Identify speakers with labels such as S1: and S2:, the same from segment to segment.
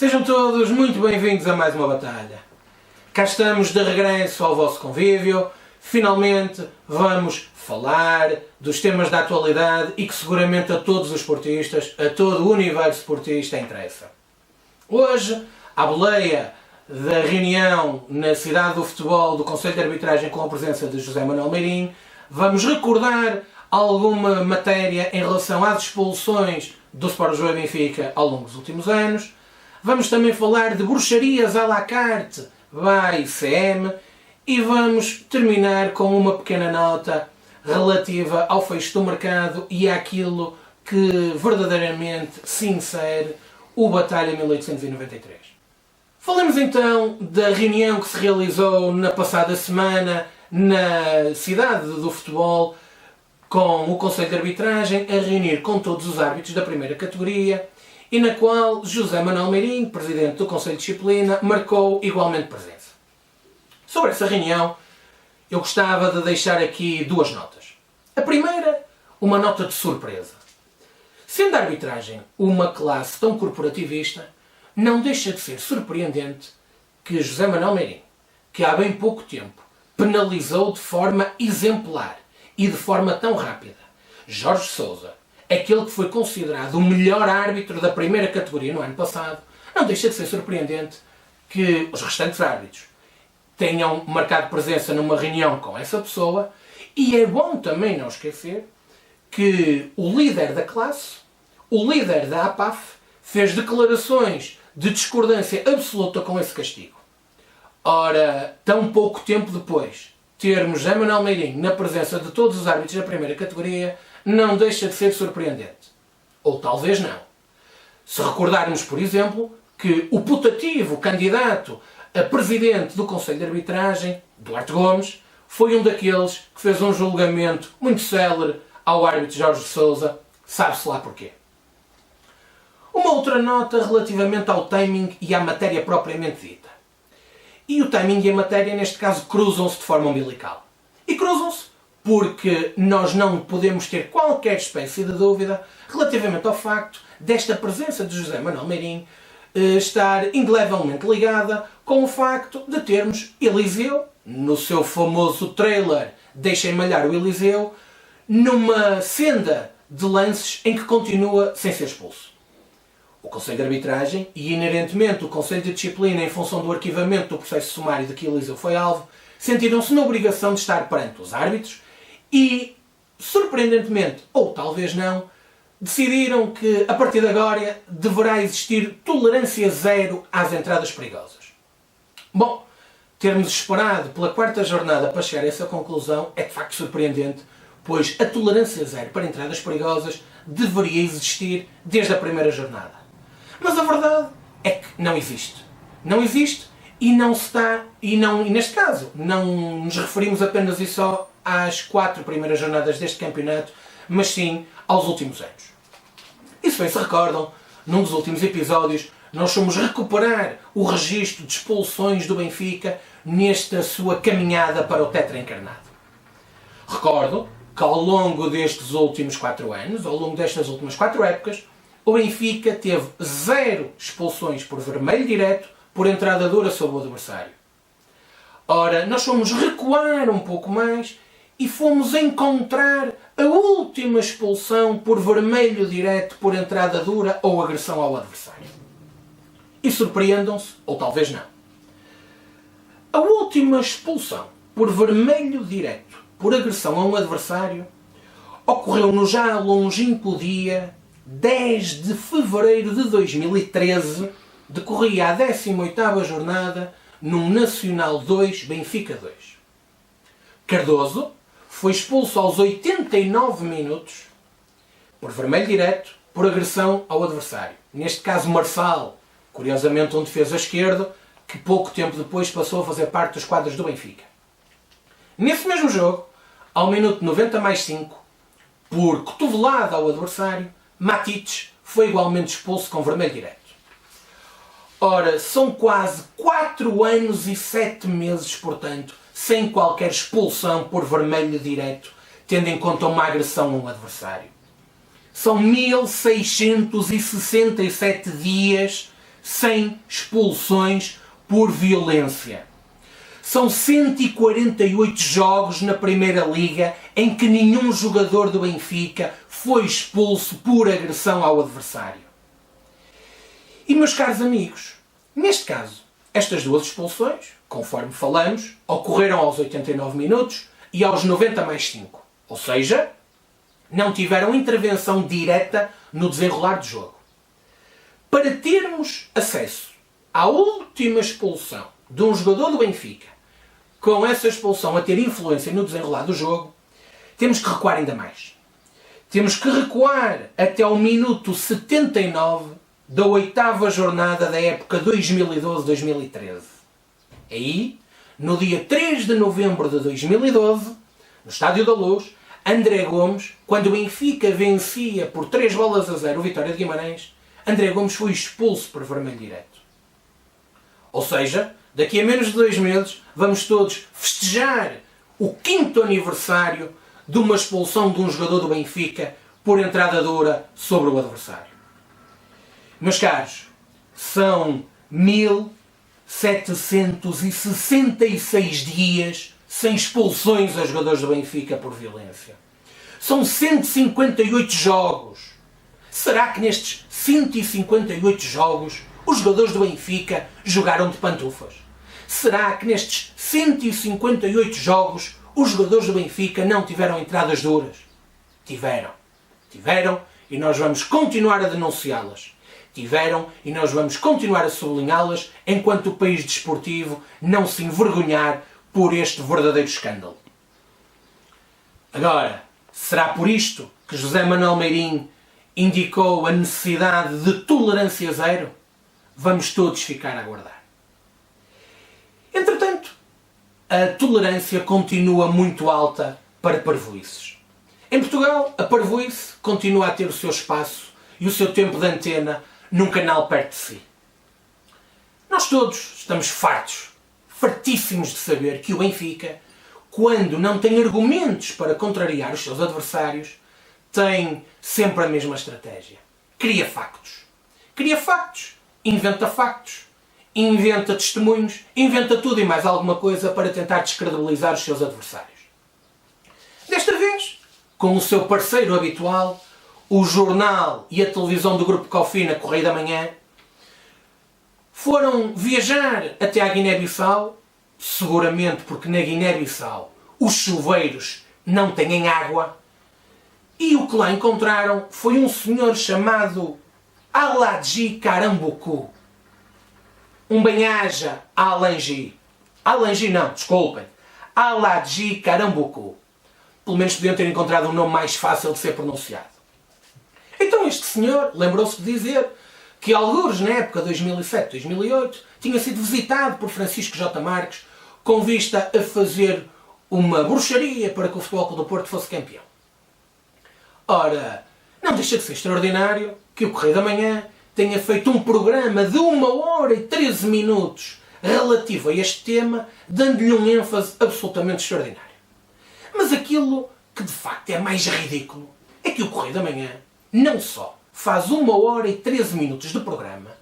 S1: Sejam todos muito bem-vindos a mais uma batalha. Cá estamos de regresso ao vosso convívio. Finalmente vamos falar dos temas da atualidade e que seguramente a todos os esportistas, a todo o universo esportista interessa. Hoje, à boleia da reunião na cidade do futebol do Conselho de Arbitragem com a presença de José Manuel Meirinho, vamos recordar alguma matéria em relação às expulsões do Sport Lisboa e Benfica ao longo dos últimos anos. Vamos também falar de bruxarias à la carte by ICM e vamos terminar com uma pequena nota relativa ao fecho do mercado e àquilo que verdadeiramente se insere o Batalha 1893. Falemos então da reunião que se realizou na passada semana na cidade do futebol com o Conselho de Arbitragem a reunir com todos os árbitros da primeira categoria e na qual José Manuel Meirinho, presidente do Conselho de Disciplina, marcou igualmente presença. Sobre essa reunião, eu gostava de deixar aqui duas notas. A primeira, uma nota de surpresa. Sendo a arbitragem uma classe tão corporativista, não deixa de ser surpreendente que José Manuel Meirinho, que há bem pouco tempo penalizou de forma exemplar e de forma tão rápida Jorge Sousa, aquele que foi considerado o melhor árbitro da primeira categoria no ano passado, não deixa de ser surpreendente que os restantes árbitros tenham marcado presença numa reunião com essa pessoa. E é bom também não esquecer que o líder da classe, o líder da APAF, fez declarações de discordância absoluta com esse castigo. Ora, tão pouco tempo depois, termos José Manuel Meirinho na presença de todos os árbitros da primeira categoria não deixa de ser surpreendente. Ou talvez não. Se recordarmos, por exemplo, que o putativo candidato a presidente do Conselho de Arbitragem, Duarte Gomes, foi um daqueles que fez um julgamento muito célere ao árbitro Jorge Sousa, sabe-se lá porquê. Uma outra nota relativamente ao timing e à matéria propriamente dita. E o timing e a matéria, neste caso, cruzam-se de forma umbilical. E cruzam-se porque nós não podemos ter qualquer espécie de dúvida relativamente ao facto desta presença de José Manuel Meirinho estar indelevelmente ligada com o facto de termos Eliseu, no seu famoso trailer Deixem Malhar o Eliseu, numa senda de lances em que continua sem ser expulso. O Conselho de Arbitragem e, inerentemente, o Conselho de Disciplina, em função do arquivamento do processo sumário de que Eliseu foi alvo, sentiram-se na obrigação de estar perante os árbitros e, surpreendentemente, ou talvez não, decidiram que, a partir de agora, deverá existir tolerância zero às entradas perigosas. Bom, termos esperado pela quarta jornada para chegar a essa conclusão é de facto surpreendente, pois a tolerância zero para entradas perigosas deveria existir desde a primeira jornada. Mas a verdade é que não existe. Não existe e não se está, e neste caso, não nos referimos apenas e só às 4 primeiras jornadas deste campeonato, mas sim aos últimos anos. E se bem se recordam, num dos últimos episódios, nós fomos recuperar o registro de expulsões do Benfica nesta sua caminhada para o tetra encarnado. Recordo que ao longo destes últimos 4 anos, ao longo destas últimas 4 épocas, o Benfica teve 0 expulsões por vermelho direto por entrada dura sobre o adversário. Ora, nós fomos recuar um pouco mais e fomos encontrar a última expulsão por vermelho direto por entrada dura ou agressão ao adversário. E surpreendam-se, ou talvez não. A última expulsão por vermelho direto por agressão a um adversário ocorreu no já longínquo dia 10 de fevereiro de 2013, decorria a 18ª jornada num Nacional 2, Benfica 2. Cardoso foi expulso aos 89 minutos por vermelho direto por agressão ao adversário. Neste caso, Marçal, curiosamente um defesa esquerdo, que pouco tempo depois passou a fazer parte dos quadros do Benfica. Nesse mesmo jogo, ao minuto 90 mais 5, por cotovelada ao adversário, Matites foi igualmente expulso com vermelho direto. Ora, são quase 4 anos e 7 meses, portanto, sem qualquer expulsão por vermelho direto, tendo em conta uma agressão a um adversário. São 1667 dias sem expulsões por violência. São 148 jogos na Primeira Liga em que nenhum jogador do Benfica foi expulso por agressão ao adversário. E, meus caros amigos, neste caso, estas duas expulsões, conforme falamos, ocorreram aos 89 minutos e aos 90 mais 5. Ou seja, não tiveram intervenção direta no desenrolar do jogo. Para termos acesso à última expulsão de um jogador do Benfica, com essa expulsão a ter influência no desenrolar do jogo, temos que recuar ainda mais. Temos que recuar até ao minuto 79 da 8ª jornada da época 2012-2013. Aí, no dia 3 de novembro de 2012, no Estádio da Luz, André Gomes, quando o Benfica vencia por 3-0 o Vitória de Guimarães, André Gomes foi expulso por vermelho direto. Ou seja, daqui a menos de 2 meses, vamos todos festejar o 5º aniversário de uma expulsão de um jogador do Benfica por entrada dura sobre o adversário. Meus caros, são 1766 dias sem expulsões a jogadores do Benfica por violência. São 158 jogos. Será que nestes 158 jogos os jogadores do Benfica jogaram de pantufas? Será que nestes 158 jogos os jogadores do Benfica não tiveram entradas duras? Tiveram. Tiveram e nós vamos continuar a denunciá-las. Tiveram e nós vamos continuar a sublinhá-las enquanto o país desportivo não se envergonhar por este verdadeiro escândalo. Agora, será por isto que José Manuel Meirinho indicou a necessidade de tolerância zero? Vamos todos ficar a aguardar. Entretanto, a tolerância continua muito alta para parvoíces. Em Portugal, a parvoíce continua a ter o seu espaço e o seu tempo de antena num canal perto de si. Nós todos estamos fartíssimos de saber que o Benfica, quando não tem argumentos para contrariar os seus adversários, tem sempre a mesma estratégia. Cria factos. Cria factos, inventa factos, inventa testemunhos, inventa tudo e mais alguma coisa para tentar descredibilizar os seus adversários. Desta vez, com o seu parceiro habitual, o jornal e a televisão do Grupo Cofina, Correio da Manhã, foram viajar até à Guiné-Bissau, seguramente porque na Guiné-Bissau os chuveiros não têm água, e o que lá encontraram foi um senhor chamado Aladji Karambuku. Um bem-aja Alangi. Alangi não, desculpem. Aladji Karambuku. Pelo menos podiam ter encontrado um nome mais fácil de ser pronunciado. Então este senhor lembrou-se de dizer que algures na época 2007-2008 tinha sido visitado por Francisco J. Marques com vista a fazer uma bruxaria para que o Futebol Clube do Porto fosse campeão. Ora, não deixa de ser extraordinário que o Correio da Manhã tenha feito um programa de 1h13 relativo a este tema, dando-lhe um ênfase absolutamente extraordinário. Mas aquilo que de facto é mais ridículo é que o Correio da Manhã não só faz 1h13 de programa,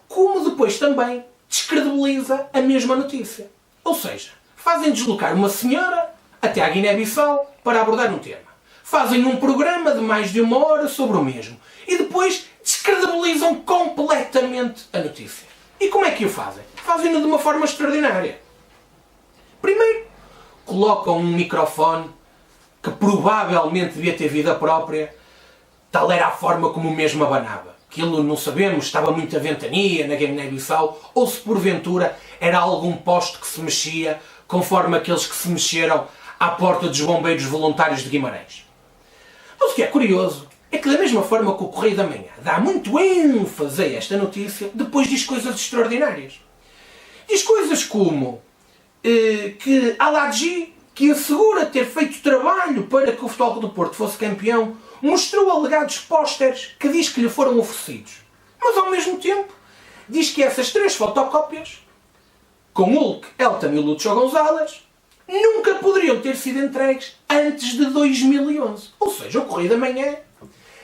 S1: como depois também descredibiliza a mesma notícia. Ou seja, fazem deslocar uma senhora até à Guiné-Bissau para abordar um tema. Fazem um programa de mais de 1 hora sobre o mesmo. E depois descredibilizam completamente a notícia. E como é que o fazem? Fazem-no de uma forma extraordinária. Primeiro, colocam um microfone que provavelmente devia ter vida própria. Tal era a forma como o mesmo abanava. Aquilo não sabemos, estava muita ventania na Guiné-Bissau, ou se porventura era algum poste que se mexia, conforme aqueles que se mexeram à porta dos bombeiros voluntários de Guimarães. Mas o que é curioso é que da mesma forma que o Correio da Manhã dá muito ênfase a esta notícia, depois diz coisas extraordinárias. Diz coisas como que Aladji, que assegura ter feito trabalho para que o Futebol Clube do Porto fosse campeão, mostrou alegados pósteres que diz que lhe foram oferecidos. Mas ao mesmo tempo diz que essas 3 fotocópias, com Hulk, Elton e Lúcio Gonzalez, nunca poderiam ter sido entregues antes de 2011. Ou seja, o Correio da Manhã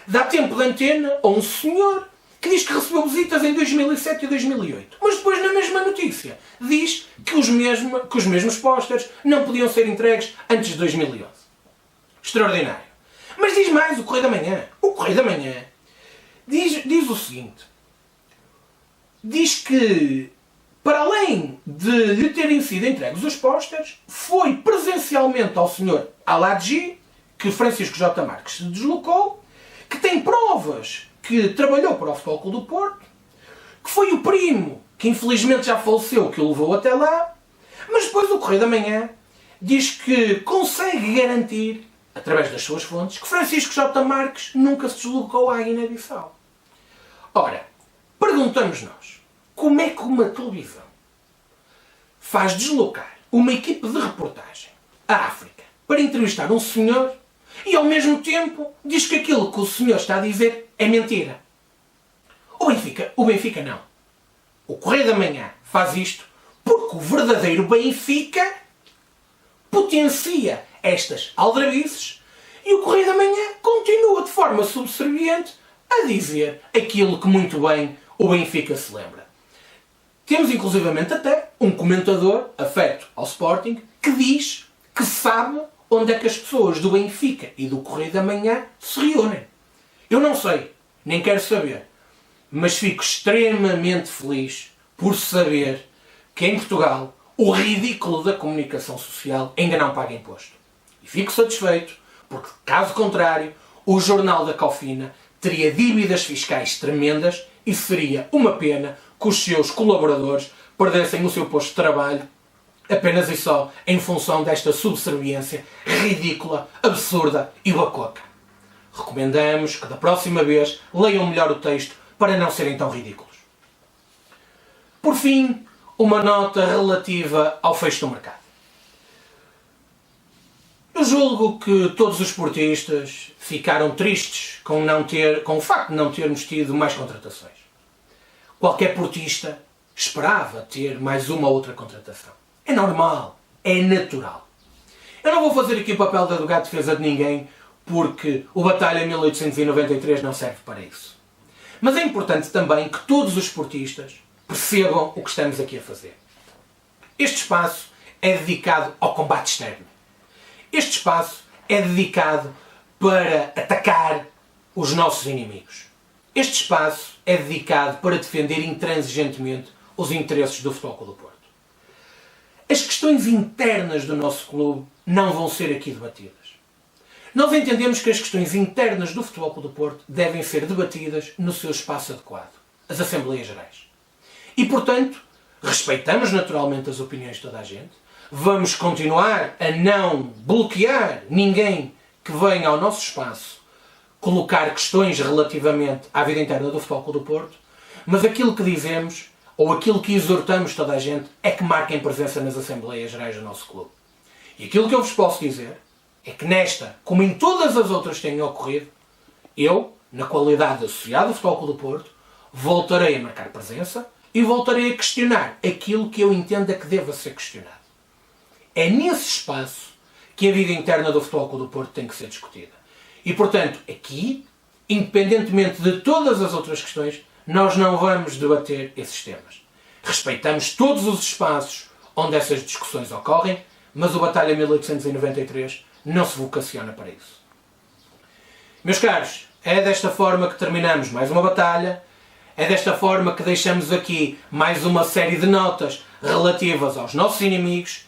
S1: dá tempo de antena a um senhor que diz que recebeu visitas em 2007 e 2008. Mas depois, na mesma notícia, diz que os mesmos pósteres não podiam ser entregues antes de 2011. Extraordinário. Mas diz mais o Correio da Manhã. O Correio da Manhã diz o seguinte. Diz que, para além de lhe terem sido entregues os pósteres, foi presencialmente ao Sr. Aladji que Francisco J. Marques se deslocou, que tem provas que trabalhou para o Futebol Clube do Porto, que foi o primo, que infelizmente já faleceu, que o levou até lá, mas depois o Correio da Manhã diz que consegue garantir, através das suas fontes, que Francisco J. Marques nunca se deslocou à Guiné-Bissau. Ora, perguntamos nós, como é que uma televisão faz deslocar uma equipe de reportagem à África para entrevistar um senhor e ao mesmo tempo diz que aquilo que o senhor está a dizer é mentira? O Benfica não. O Correio da Manhã faz isto porque o verdadeiro Benfica potencia estas aldrabices e o Correio da Manhã continua de forma subserviente a dizer aquilo que muito bem o Benfica se lembra. Temos inclusivamente até um comentador afeto ao Sporting que diz que sabe onde é que as pessoas do Benfica e do Correio da Manhã se reúnem. Eu não sei, nem quero saber, mas fico extremamente feliz por saber que em Portugal o ridículo da comunicação social ainda não paga imposto. E fico satisfeito porque, caso contrário, o Jornal da Cofina teria dívidas fiscais tremendas e seria uma pena que os seus colaboradores perdessem o seu posto de trabalho apenas e só em função desta subserviência ridícula, absurda e bacoca. Recomendamos que da próxima vez leiam melhor o texto para não serem tão ridículos. Por fim, uma nota relativa ao fecho do mercado. Eu julgo que todos os portistas ficaram tristes com o facto de não termos tido mais contratações. Qualquer portista esperava ter mais uma ou outra contratação. É normal, é natural. Eu não vou fazer aqui o papel de advogado de defesa de ninguém porque o Batalha 1893 não serve para isso. Mas é importante também que todos os portistas percebam o que estamos aqui a fazer. Este espaço é dedicado ao combate externo. Este espaço é dedicado para atacar os nossos inimigos. Este espaço é dedicado para defender intransigentemente os interesses do Futebol Clube do Porto. As questões internas do nosso clube não vão ser aqui debatidas. Nós entendemos que as questões internas do Futebol Clube do Porto devem ser debatidas no seu espaço adequado, as Assembleias Gerais. E, portanto, respeitamos naturalmente as opiniões de toda a gente, vamos continuar a não bloquear ninguém que venha ao nosso espaço colocar questões relativamente à vida interna do Futebol Clube do Porto, mas aquilo que dizemos, ou aquilo que exortamos toda a gente, é que marquem presença nas Assembleias Gerais do nosso clube. E aquilo que eu vos posso dizer é que nesta, como em todas as outras que têm ocorrido, eu, na qualidade de associado do Futebol Clube do Porto, voltarei a marcar presença e voltarei a questionar aquilo que eu entenda que deva ser questionado. É nesse espaço que a vida interna do Futebol Clube do Porto tem que ser discutida. E, portanto, aqui, independentemente de todas as outras questões, nós não vamos debater esses temas. Respeitamos todos os espaços onde essas discussões ocorrem, mas o Batalha 1893 não se vocaciona para isso. Meus caros, é desta forma que terminamos mais uma batalha, é desta forma que deixamos aqui mais uma série de notas relativas aos nossos inimigos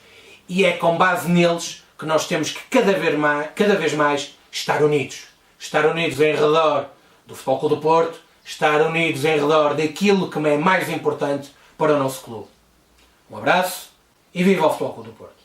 S1: e é com base neles que nós temos que cada vez mais estar unidos. Estar unidos em redor do Futebol Clube do Porto, estar unidos em redor daquilo que é mais importante para o nosso clube. Um abraço e viva o Futebol Clube do Porto!